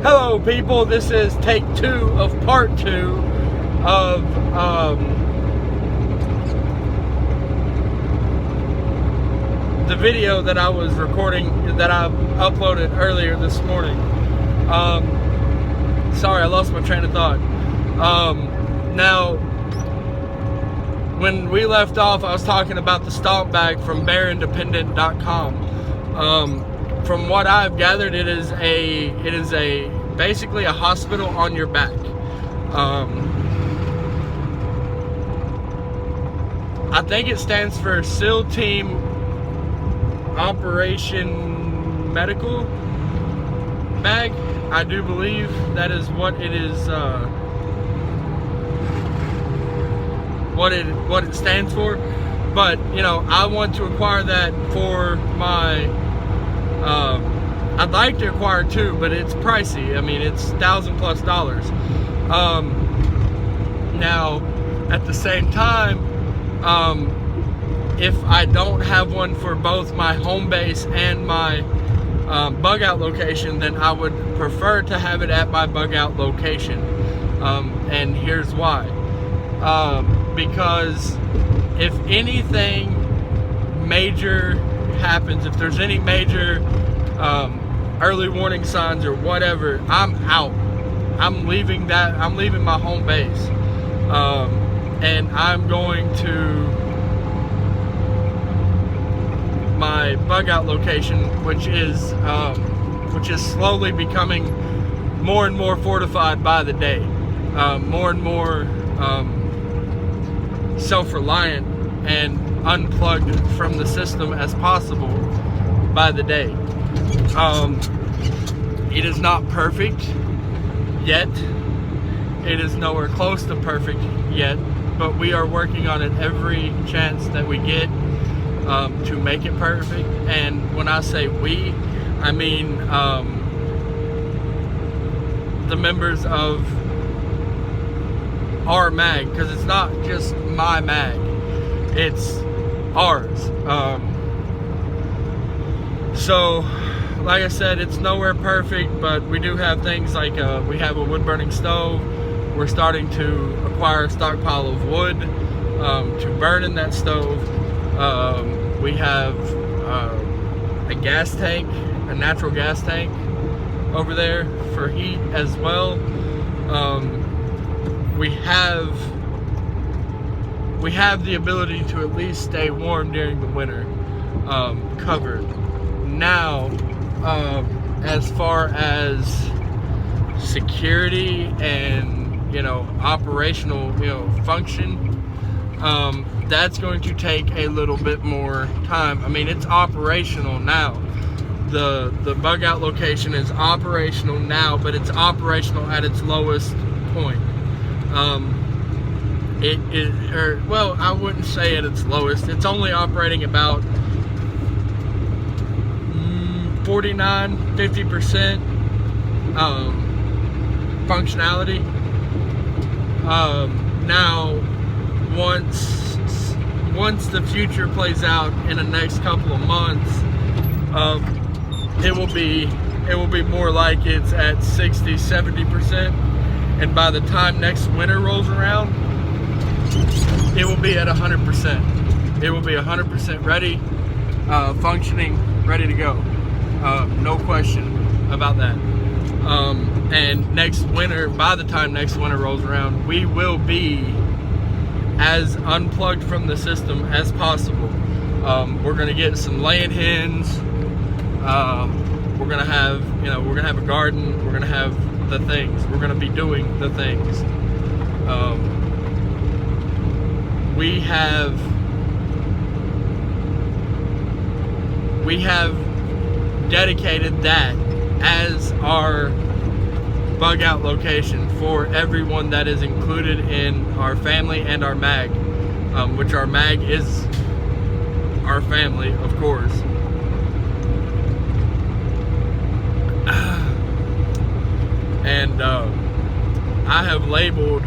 Hello people, this is take 2 of part 2 of the video that I was recording, that I uploaded earlier this morning. Sorry, I lost my train of thought. Now, when we left off, I was talking about the stomp bag from BearIndependent.com. From what I've gathered, it is basically a hospital on your back. I think it stands for SEAL Team Operation Medical Bag. I do believe that is what it is. What it stands for. But you know, I want to acquire that for my. I'd like to acquire 2, but it's pricey. I mean, it's $1,000+. Now, at the same time, if I don't have one for both my home base and my bug out location, then I would prefer to have it at my bug out location. And here's why. Because if anything major happens, if there's any major early warning signs or whatever, I'm out. I'm leaving my home base, and I'm going to my bug out location, which is slowly becoming more and more fortified by the day, more and more self-reliant and unplugged from the system as possible by the day. It is not perfect yet. It is nowhere close to perfect yet, but we are working on it every chance that we get to make it perfect. And when I say we, I mean the members of our mag, because it's not just my mag, it's ours. So like I said, it's nowhere perfect, but we do have things like we have a wood burning stove. We're starting to acquire a stockpile of wood to burn in that stove. We have a gas tank, a natural gas tank over there for heat as well. We have the ability to at least stay warm during the winter, covered. Now, as far as security and, you know, operational, you know, function, that's going to take a little bit more time. I mean, it's operational now. The bug out location is operational now, but it's operational at its lowest point. Well, I wouldn't say at its lowest. It's only operating about 49-50% functionality. Now, once the future plays out in the next couple of months, it will be more like it's at 60-70%, and by the time next winter rolls around, it will be at 100%. It will be 100% ready, functioning, ready to go. No question about that. And next winter, by the time next winter rolls around, we will be as unplugged from the system as possible. We're gonna get some laying hens. We're gonna have a garden. We're gonna have the things. We're gonna be doing the things. We have dedicated that as our bug out location for everyone that is included in our family and our mag, which our mag is our family, of course. And I have labeled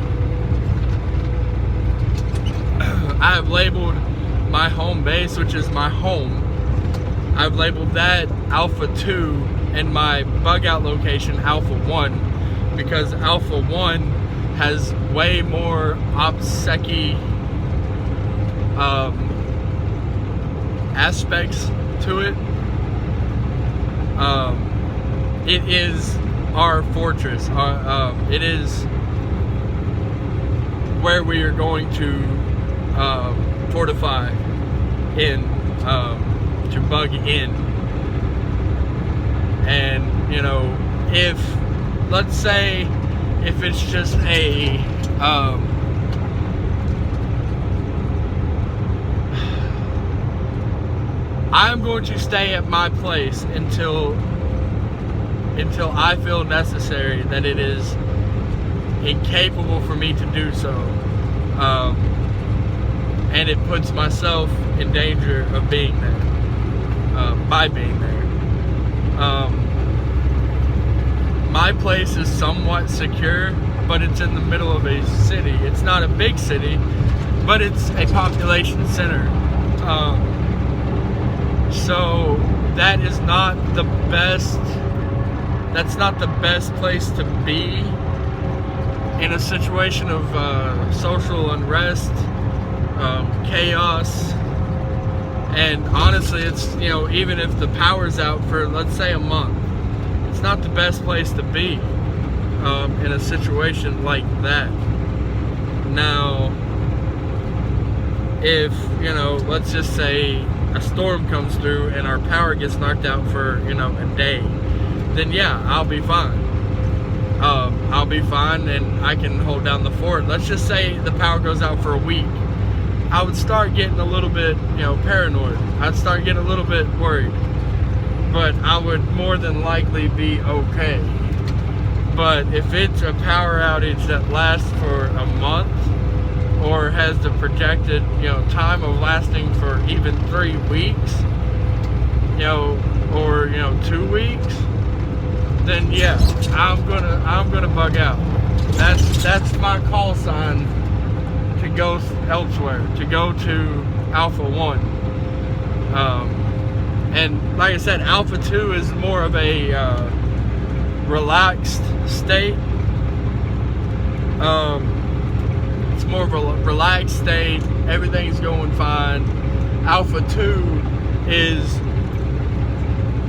my home base, which is my home. I've labeled that Alpha 2, and my bug out location, Alpha 1, because Alpha 1 has way more OPSEC aspects to it. It is our fortress. It is where we are going to fortify in, to bug in. And, you know, if, let's say, if it's just a, I'm going to stay at my place until I feel necessary that it is incapable for me to do so, and it puts myself in danger of being there, by being there. My place is somewhat secure, but it's in the middle of a city. It's not a big city, but it's a population center. So that is not the best, that's not the best place to be in a situation of social unrest, chaos. And honestly, it's, you know, even if the power's out for, let's say, a month, it's not the best place to be in a situation like that. Now, if, you know, let's just say a storm comes through and our power gets knocked out for, you know, a day, then yeah, I'll be fine. I'll be fine and I can hold down the fort. Let's just say the power goes out for a week. I would start getting a little bit, you know, paranoid. I'd start getting a little bit worried. But I would more than likely be okay. But if it's a power outage that lasts for a month, or has the projected, you know, time of lasting for even 3 weeks, you know, or, you know, 2 weeks, then yeah, I'm gonna bug out. That's my call sign to go elsewhere, to go to Alpha 1. And like I said, Alpha 2 is more of a relaxed state. It's more of a relaxed state. Everything's going fine. Alpha 2 is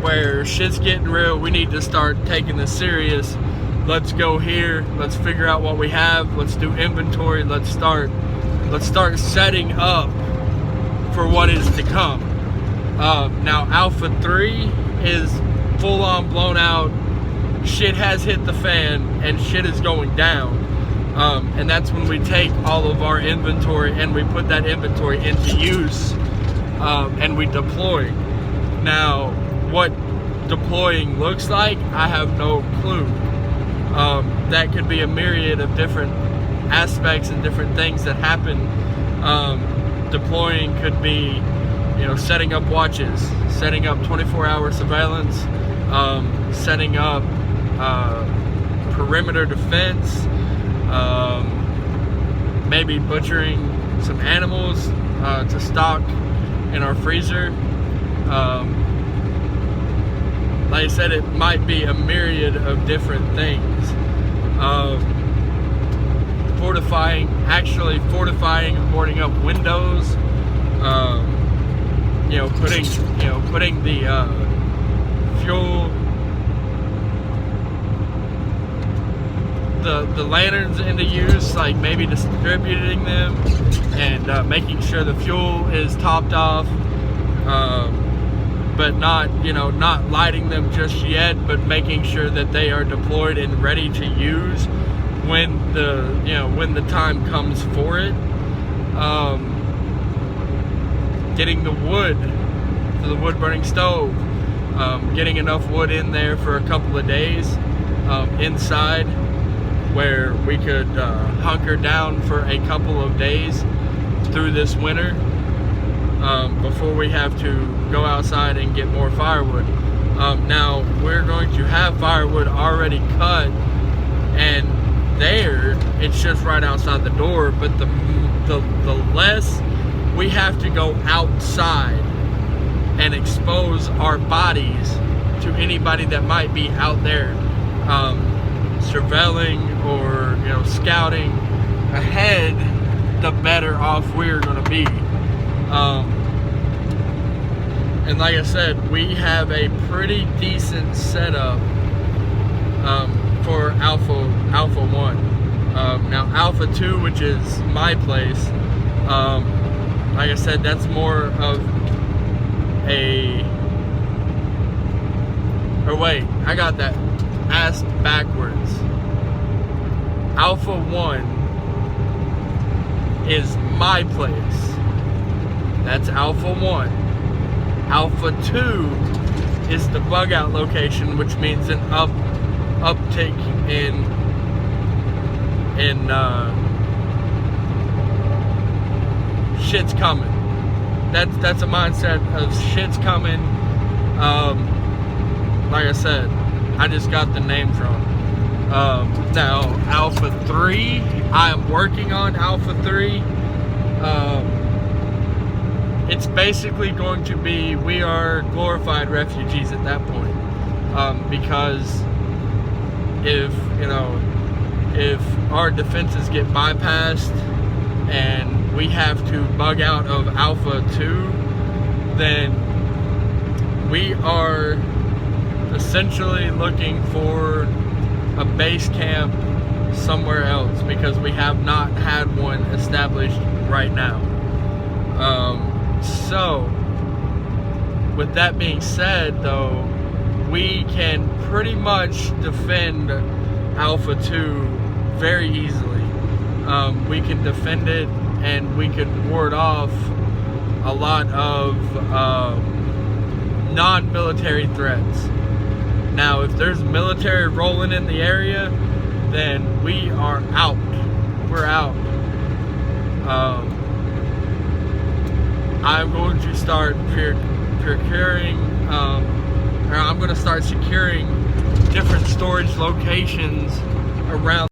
where shit's getting real. We need to start taking this serious. Let's go here. Let's figure out what we have. Let's do inventory. Let's start setting up for what is to come. Now Alpha 3 is full on blown out. Shit has hit the fan and shit is going down. And that's when we take all of our inventory and we put that inventory into use, and we deploy. Now, what deploying looks like, I have no clue. That could be a myriad of different aspects and different things that happen. Deploying could be, you know, setting up watches, setting up 24-hour surveillance, setting up perimeter defense, maybe butchering some animals to stock in our freezer. Like I said, it might be a myriad of different things. Fortifying and boarding up windows. Putting the fuel, the lanterns into use, like maybe distributing them and making sure the fuel is topped off, but not lighting them just yet, but making sure that they are deployed and ready to use when the time comes for it. Getting the wood for the wood burning stove, getting enough wood in there for a couple of days inside, where we could hunker down for a couple of days through this winter, before we have to go outside and get more firewood. Now we're going to have firewood already cut and there, it's just right outside the door, but the less we have to go outside and expose our bodies to anybody that might be out there surveilling or scouting ahead, the better off we're going to be. And like I said, we have a pretty decent setup for Alpha 1. Now Alpha 2, which is my place, like I said, that's more of I got that asked backwards. Alpha 1 is my place. That's Alpha 1. Alpha 2 is the bug out location, which means an uptick in shit's coming. That's a mindset of shit's coming. Like I said, I just got the names wrong. Now Alpha 3, I am working on Alpha 3. It's basically going to be, we are glorified refugees at that point, because if our defenses get bypassed and we have to bug out of Alpha 2, then we are essentially looking for a base camp somewhere else, because we have not had one established right now. So with that being said, though, we can pretty much defend Alpha 2 very easily. We can defend it, and we could ward off a lot of non-military threats. Now, if there's military rolling in the area, then we are out. We're out. I'm going to start procuring, or I'm going to start securing different storage locations around